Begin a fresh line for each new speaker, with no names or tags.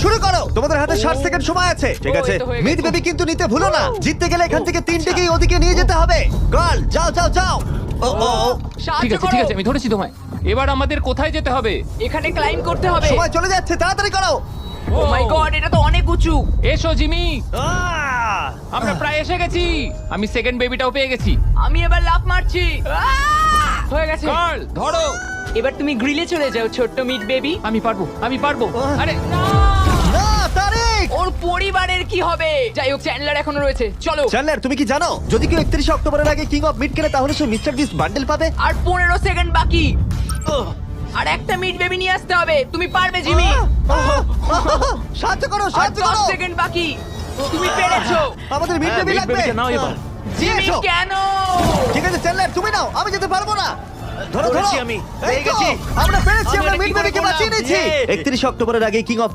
শুরু করো, তোমাদের হাতে 60 সেকেন্ড সময় আছে। ঠিক
ও,
আছে,
এই তো হয়ে
মিড
গেছে।
বেবি কিন্তু নিতে ভুলো না। জিততে গেলে এখান থেকে
আচ্ছা।
তিনটেকেই ওদিকে নিয়ে যেতে হবে। গার্ল, যাও যাও যাও। ও ও ও,
ঠিক
সাহায্য
আছে ঠিক
করো
আছে, আমি ধরেছি তোমায়। এবার আমাদের কোথায় যেতে হবে?
এখানে ক্লাইম্ব করতে হবে।
সময় চলে যাচ্ছে, তাড়াতাড়ি করো।
ও মাই গড, এটা তো অনেক উঁচু।
এসো জিমি,
আহ!
আমরা প্রায় এসে গেছি। আমি সেকেন্ড বেবিটাও পেয়ে গেছি।
আমি এবার লাফ মারছি। হয়ে গেছে।
কার্ল ধরো।
এবার তুমি গ্রিলে চলে যাও, ছোট্ট মিট বেবি।
আমি পারবো, আমি পারবো। আরে
না, তারিক।
ওর পরিবারের কি হবে? যাই হোক, চ্যান্ডলার এখনো রয়েছে, চলো।
চ্যান্ডলার, তুমি কি জানো যদি কেউ 31 অক্টোবরের আগে কিং অফ মিড কেনে তাহলে সে মিস্টার বিস্ট বান্ডেল পাবে?
আর 15 সেকেন্ড বাকি। আর একটা মিট বেবি নিয়ে আসতে হবে। তুমি পারবে জিমি।
সাহায্য করো,
আর
সাহায্য
10
করো।
সেকেন্ড বাকি। তুমি পেরেছো।
আমাদের মিড
হ্যাঁ,
বেবি
mid
লাগবে।
baby টা নাও এবার।
জিমি
এসো।
কেন?
ঠিক আছে চ্যান্ডলার, তুমি নাও, আমি যেতে পারবো না। ধরো ধরো,
ধরেছি আমি,
এই
পেয়ে
তো,
গেছি।
আমরা পেরেছি,
আমি
আমরা
এটা
মিড
কি করে
বেবিকে
করলাম?
বাঁচিয়ে নিয়েছি।
Yay!
31 অক্টোবরের আগে কিং অফ